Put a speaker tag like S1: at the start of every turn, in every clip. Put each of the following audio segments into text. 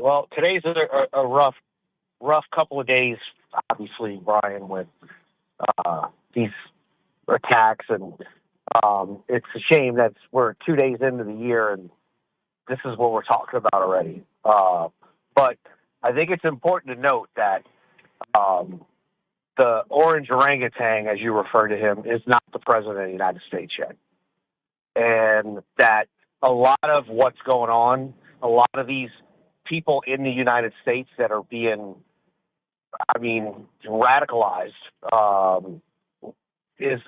S1: Well, today's a rough couple of days, obviously, Brian, with these attacks, and it's a shame that we're 2 days into the year and this is what we're talking about already. But I think it's important to note that the orange orangutan, as you refer to him, is not the president of the United States yet. And that a lot of what's going on, a lot of these people in the United States that are being, radicalized, it's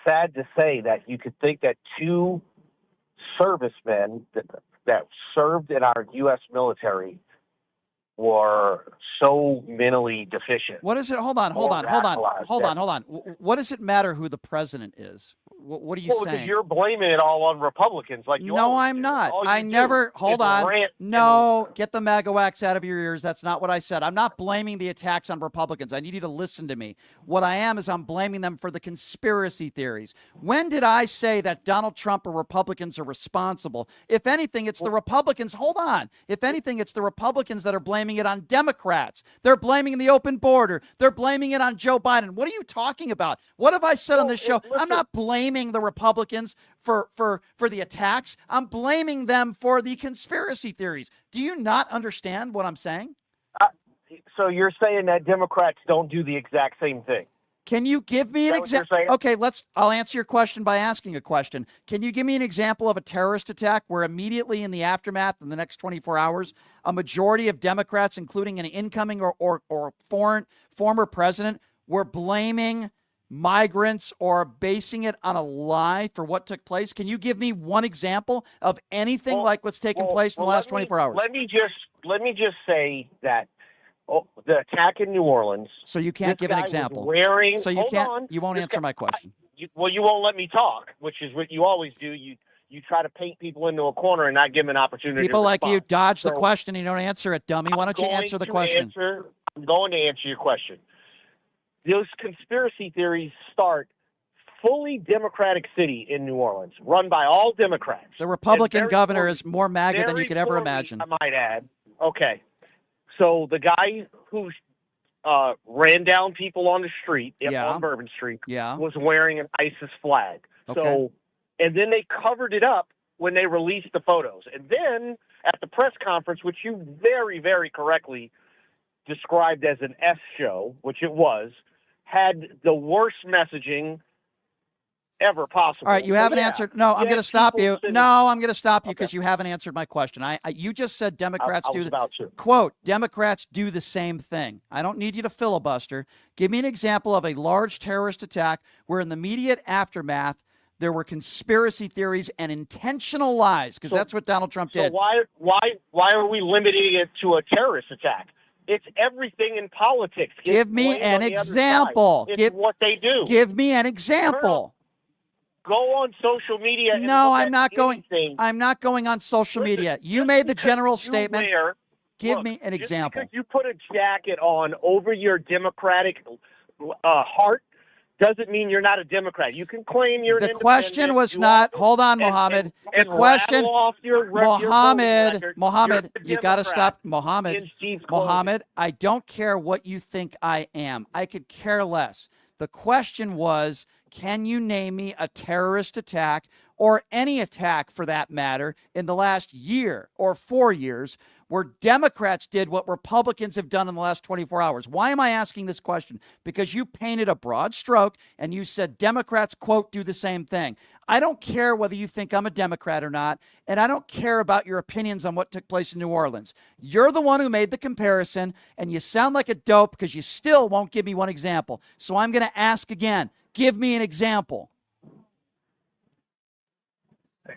S1: sad to say that you could think that two servicemen that served in our U.S. military were so mentally deficient.
S2: What is it? Hold on. What does it matter who the president is? What are you saying?
S1: Because you're blaming it all on Republicans.
S2: No, I'm not. I never. Hold on. No, get the MAGA wax out of your ears. That's not what I said. I'm not blaming the attacks on Republicans. I need you to listen to me. What I am is I'm blaming them for the conspiracy theories. When did I say that Donald Trump or Republicans are responsible? If anything, it's the Republicans. Hold on. If anything, it's the Republicans that are blaming it on Democrats. They're blaming the open border. They're blaming it on Joe Biden. What are you talking about? What have I said on this show? I'm not blaming the Republicans for the attacks. I'm blaming them for the conspiracy theories. Do you not understand what I'm saying?
S1: So you're saying that Democrats don't do the exact same thing?
S2: Can you give me an example? Okay, I'll answer your question by asking a question. Can you give me an example of a terrorist attack where immediately in the aftermath, in the next 24 hours, a majority of Democrats, including an incoming or former president, were blaming migrants or basing it on a lie for what took place? Can you give me one example of anything like what's taken place in the last 24 hours?
S1: Let me just say that the attack in New Orleans.
S2: So you can't give an example. So you can't. You won't answer my question.
S1: You won't let me talk, which is what you always do. You try to paint people into a corner and not give them an opportunity.
S2: People like you dodge the question. You don't answer it, dummy. Why don't you answer the question?
S1: I'm going to answer your question. Those conspiracy theories start fully Democratic city in New Orleans, run by all Democrats.
S2: The Republican governor is more MAGA than you could ever imagine.
S1: I might add. Okay. So the guy who ran down people on the street on Bourbon Street was wearing an ISIS flag.
S2: Okay.
S1: So, and then they covered it up when they released the photos. And then at the press conference, which you very, very correctly described as an S show, which it was, had the worst messaging ever possible.
S2: All right, you haven't answered. No, I'm going to stop you. No, I'm going to stop you because you haven't answered my question. You just said Democrats quote, Democrats do the same thing. I don't need you to filibuster. Give me an example of a large terrorist attack where in the immediate aftermath there were conspiracy theories and intentional lies, because that's what Donald Trump did.
S1: So why are we limiting it to a terrorist attack? It's everything in politics.
S2: Give me an example.
S1: It's what they do.
S2: Give me an example.
S1: Go on social media.
S2: No, I'm not going. I'm not going on social media. You made the general statement. Give me an example.
S1: Because you put a jacket on over your Democratic heart doesn't mean you're not a Democrat. You can claim you're an independent.
S2: The question was not. Hold on, Mohammed. The question, Mohammed, you got to stop, Mohammed. Mohammed, I don't care what you think I am. I could care less. The question was, can you name me a terrorist attack or any attack for that matter in the last year or 4 years where Democrats did what Republicans have done in the last 24 hours? Why am I asking this question? Because you painted a broad stroke and you said Democrats, quote, do the same thing. I don't care whether you think I'm a Democrat or not, and I don't care about your opinions on what took place in New Orleans. You're the one who made the comparison, and you sound like a dope because you still won't give me one example. So I'm going to ask again. Give me an example.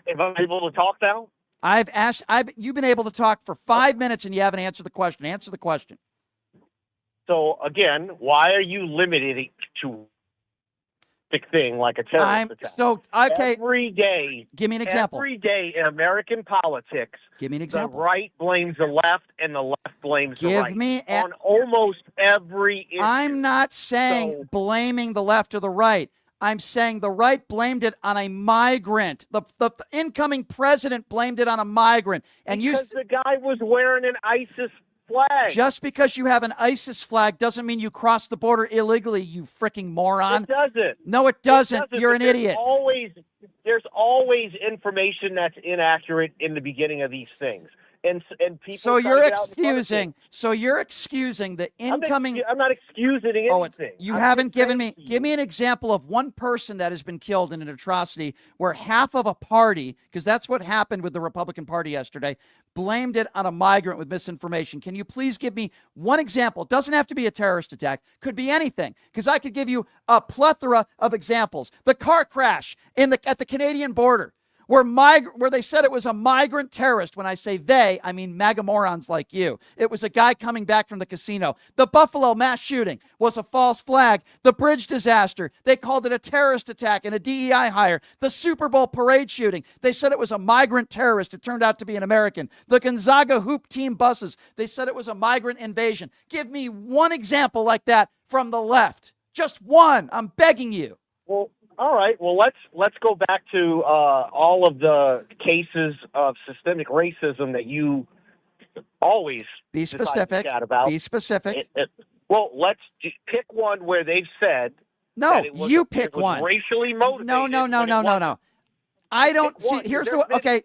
S1: If I'm able to talk now?
S2: You've been able to talk for 5 minutes and you haven't answered the question. Answer the question.
S1: So again, why are you limited to a thing like a terrorist attack?
S2: Okay.
S1: Every day.
S2: Give me an example.
S1: Every day in American politics.
S2: Give me an example.
S1: The right blames the left and the left blames the right.
S2: Give me
S1: on almost every issue.
S2: I'm not saying blaming the left or the right. I'm saying the right blamed it on a migrant. The incoming president blamed it on a migrant. And
S1: because the guy was wearing an ISIS flag.
S2: Just because you have an ISIS flag doesn't mean you cross the border illegally, you freaking moron.
S1: It doesn't.
S2: No, it doesn't. You're an idiot.
S1: There's always information that's inaccurate in the beginning of these things. And people.
S2: So you're excusing. So you're excusing the incoming.
S1: I'm not excusing anything.
S2: You haven't given me. Give me an example of one person that has been killed in an atrocity where half of a party, because that's what happened with the Republican Party yesterday, blamed it on a migrant with misinformation. Can you please give me one example? It doesn't have to be a terrorist attack. Could be anything, because I could give you a plethora of examples. The car crash at the Canadian border, where they said it was a migrant terrorist. When I say they, I mean MAGA morons like you. It was a guy coming back from the casino. The Buffalo mass shooting was a false flag. The bridge disaster, they called it a terrorist attack and a DEI hire. The Super Bowl parade shooting, they said it was a migrant terrorist. It turned out to be an American. The Gonzaga hoop team buses, they said it was a migrant invasion. Give me one example like that from the left. Just one. I'm begging you.
S1: Well, all right. Well, let's go back to all of the cases of systemic racism that you always
S2: be specific
S1: about.
S2: Be specific.
S1: Well, let's pick one where they've said.
S2: No, you pick one.
S1: Racially motivated.
S2: No. I don't see.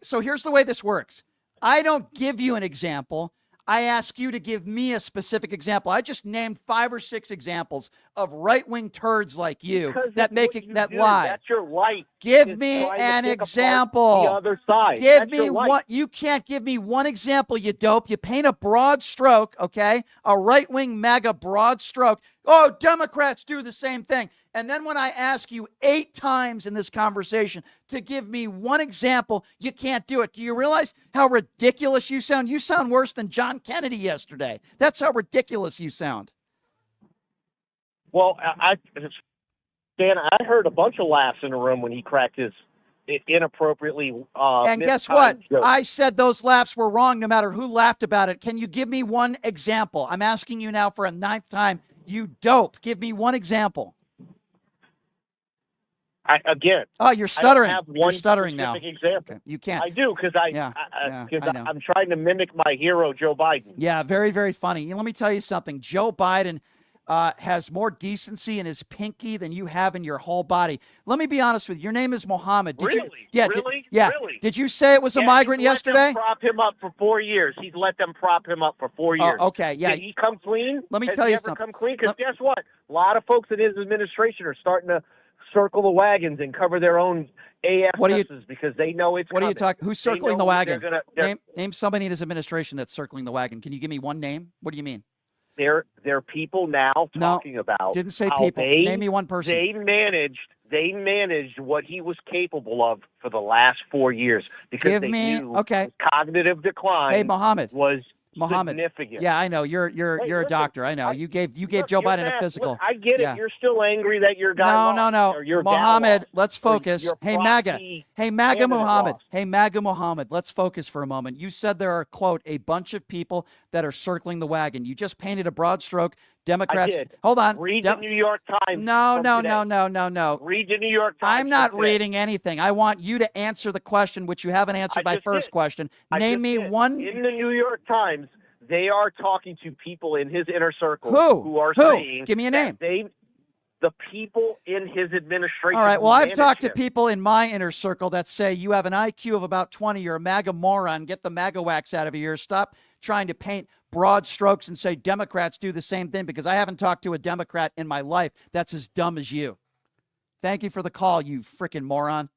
S2: So here's the way this works. I don't give you an example. I ask you to give me a specific example. I just named 5 or 6 examples of right-wing turds like you that lie.
S1: That's your light.
S2: Give me an example.
S1: The other side.
S2: Give me one. You can't give me one example, you dope. You paint a broad stroke, okay? A right-wing MAGA broad stroke. Oh, Democrats do the same thing. And then when I ask you 8 times in this conversation to give me one example, you can't do it. Do you realize how ridiculous you sound? You sound worse than John Kennedy yesterday. That's how ridiculous you sound.
S1: Well, Dan, I heard a bunch of laughs in the room when he cracked his inappropriately.
S2: And guess what?
S1: Joke.
S2: I said those laughs were wrong no matter who laughed about it. Can you give me one example? I'm asking you now for a 9th time. You dope. Give me one example. Oh, you're stuttering. You're stuttering now.
S1: Example.
S2: Okay. You can't.
S1: I do because I'm trying to mimic my hero, Joe Biden.
S2: Yeah, very, very funny. Let me tell you something. Joe Biden has more decency in his pinky than you have in your whole body. Let me be honest with you. Your name is Mohammed.
S1: Really?
S2: Did you say it was a migrant yesterday?
S1: He's prop him up for 4 years. He's let them prop him up for 4 years.
S2: Oh, okay, yeah.
S1: Did he come clean?
S2: Let me tell you something.
S1: Come clean? Because guess what? A lot of folks in his administration are starting to circle the wagons and cover their own AFSs because they know it's
S2: What
S1: coming.
S2: Are you talking? Who's circling the wagon? Name somebody in his administration that's circling the wagon. Can you give me one name? What do you mean?
S1: There are people now talking about.
S2: Didn't say people. Name me one person.
S1: They managed what he was capable of for the last 4 years because knew cognitive decline.
S2: Hey, Mohammed.
S1: Was significant.
S2: Yeah, I know. You're a doctor. I know. You gave Joe Biden a physical.
S1: Look, I get it. You're still angry that your guy lost.
S2: No. Mohammed, let's focus. Hey, MAGA. Hey, MAGA Mohammed. Hey, MAGA Mohammed. Let's focus for a moment. You said there are, quote, a bunch of people that are circling the wagon. You just painted a broad stroke. Democrats.
S1: I did.
S2: Hold on.
S1: Read the New York Times.
S2: No.
S1: Read the New York Times.
S2: I'm not reading anything. I want you to answer the question, which you haven't answered my first question. Name me one.
S1: In the New York Times, they are talking to people in his inner circle who are saying.
S2: Give me a name.
S1: The people in his administration.
S2: All right. Well, I've talked to people in my inner circle that say you have an IQ of about 20. You're a MAGA moron. Get the MAGA wax out of your ears. Stop trying to paint broad strokes and say Democrats do the same thing, because I haven't talked to a Democrat in my life that's as dumb as you. Thank you for the call, you freaking moron.